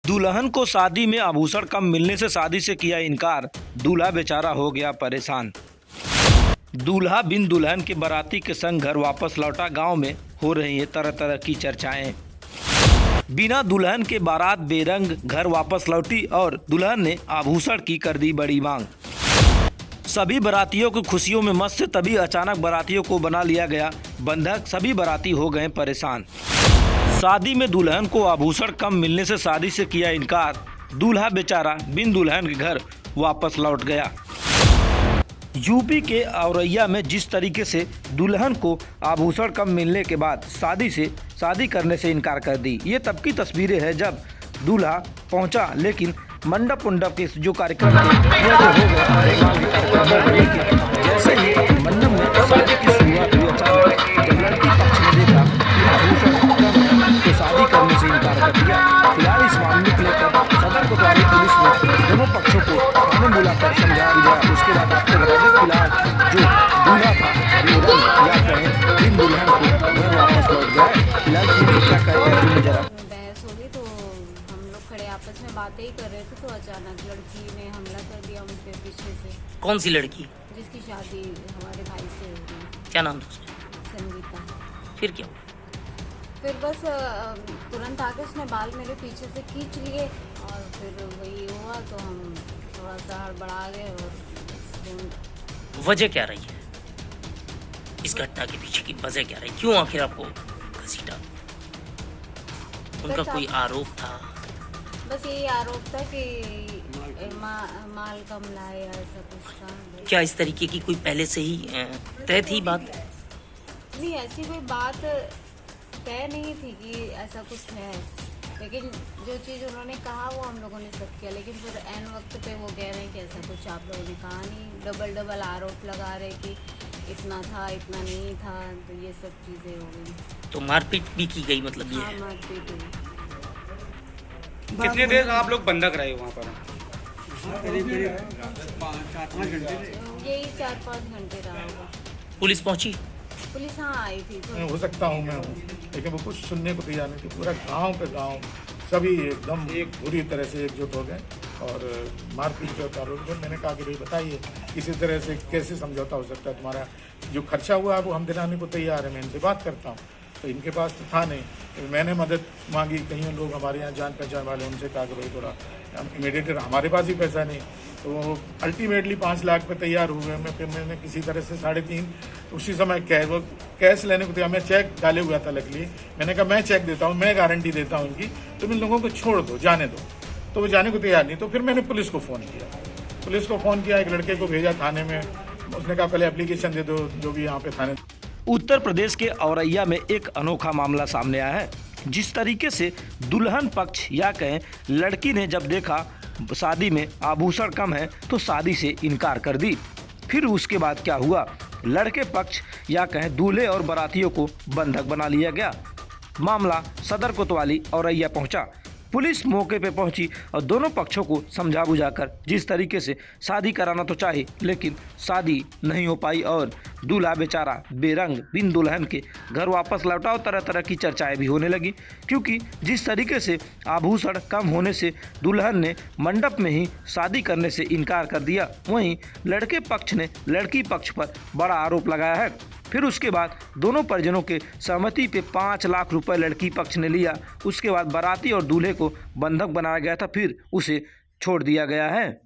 दुल्हन को शादी में आभूषण कम मिलने से शादी से किया इनकार, दूल्हा बेचारा हो गया परेशान। दूल्हा बिन दुल्हन के बाराती के संग घर वापस लौटा, गांव में हो रही है तरह तरह की चर्चाएं। बिना दुल्हन के बारात बेरंग घर वापस लौटी और दुल्हन ने आभूषण की कर दी बड़ी मांग। सभी बारातियों की खुशियों में मस्त, तभी अचानक बारातियों को बना लिया गया बंधक, सभी बाराती हो गए परेशान। शादी में दुल्हन को आभूषण कम मिलने से शादी से किया इनकार, दूल्हा बेचारा बिन दुल्हन के घर वापस लौट गया। यूपी के औरैया में जिस तरीके से दुल्हन को आभूषण कम मिलने के बाद शादी करने से इनकार कर दी, ये तब की तस्वीरें हैं जब दूल्हा पहुंचा, लेकिन मंडप के जो कार्यक्रम थे वो हो गए, जैसे ही मंडप में शादी की शुरुआत हुई, अचानक जब लड़की पक्ष ने देखा कि आभूषण कम है तो शादी करने से इनकार कर दिया। फिलहाल इस मामले को लेकर सदर कोतवाली पुलिस ने दोनों पक्षों को थाने बुलाकर समझाया गया। उसके बाद आपको बता दें, फिलहाल जो दूल्हा था बेरंग या कहें बिन दुल्हन को घर वापस लौट गया। फिलहाल क्या कहते हैं जरा। बहस हो गई तो हम लोग खड़े आपस में बातें ही कर रहे थे तो अचानक लड़की ने हमला कर दिया उन पे पीछे से। कौन सी लड़की? जिसकी शादी हमारे भाई से हो गई। क्या नाम था उसका? संगीता। फिर क्या हुआ? फिर बस तुरंत आके उसने बाल मेरे पीछे से खींच लिए और फिर वही हुआ तो हम थोड़ा सा हड़बड़ा गए। और वजह क्या रही है इस घटना के पीछे की? वजह क्या रही, क्यों आखिर आपको घसीटा? उनका कोई आरोप था? बस यही आरोप था कि माल कम लाए ऐसा कुछ था। क्या इस तरीके की कोई पहले से ही तय थी बात? नहीं, ऐसी कोई बात तय नहीं थी कि ऐसा कुछ है, लेकिन जो चीज़ उन्होंने कहा वो हम लोगों ने सब किया। लेकिन फिर एन वक्त पे वो कह रहे हैं कि ऐसा कुछ आप लोगों ने कहा नहीं, डबल आरोप लगा रहे कि इतना था इतना नहीं था, तो ये सब चीज़ें हो गई। तो मारपीट भी की गई मतलब ये? हाँ, मारपीट हुई। कितने देर आप लोग बंधक रहे वहाँ पर? यही 4-5 घंटे रहा होगा। पुलिस पहुंची? पुलिस हाँ आई थी। हो सकता हूँ मैं हूँ, लेकिन वो कुछ सुनने को तैयार नहीं थी। पूरा गांव पे गांव सभी एकदम बुरी तरह से एकजुट हो गए और मारपीट का आरोप। मैंने कहा कि भाई बताइए किसी तरह से कैसे समझौता हो सकता है, तुम्हारा जो खर्चा हुआ है वो हम दिलाने को तैयार है, मैं इनसे बात करता हूँ। तो इनके पास तो था नहीं, तो मैंने मदद मांगी। कहीं लोग हमारे यहाँ जान पहचान वाले, उनसे कहा कि भाई थोड़ा इमीडिएट, हमारे पास ही पैसा नहीं, तो वो अल्टीमेटली 5 लाख पे तैयार हो गए। मैं फिर मैंने किसी तरह से 3.5 उसी समय कैश लेने को दिया। मैं चेक डाले हुआ था लकली, मैंने कहा मैं चेक देता हूँ, मैं गारंटी देता हूँ इनकी, तुम इन लोगों को छोड़ दो, जाने दो। तो वो जाने को तैयार नहीं। तो फिर मैंने पुलिस को फ़ोन किया, एक लड़के को भेजा थाने में। उसने कहा पहले एप्लीकेशन दे दो, जो भी यहाँ पे थाने। उत्तर प्रदेश के औरैया में एक अनोखा मामला सामने आया है। जिस तरीके से दुल्हन पक्ष या कहें लड़की ने जब देखा शादी में आभूषण कम है तो शादी से इनकार कर दी। फिर उसके बाद क्या हुआ, लड़के पक्ष या कहें दूल्हे और बारातियों को बंधक बना लिया गया। मामला सदर कोतवाली औरैया पहुंचा। पुलिस मौके पे पहुंची और दोनों पक्षों को समझा बुझाकर जिस तरीके से शादी कराना तो चाहिए, लेकिन शादी नहीं हो पाई और दूल्हा बेचारा बेरंग बिन दुल्हन के घर वापस लौटा और तरह तरह की चर्चाएं भी होने लगी, क्योंकि जिस तरीके से आभूषण कम होने से दुल्हन ने मंडप में ही शादी करने से इनकार कर दिया, वहीं लड़के पक्ष ने लड़की पक्ष पर बड़ा आरोप लगाया है। फिर उसके बाद दोनों परिजनों के सहमति पे 5 लाख रुपए लड़की पक्ष ने लिया। उसके बाद बाराती और दूल्हे को बंधक बनाया गया था, फिर उसे छोड़ दिया गया है।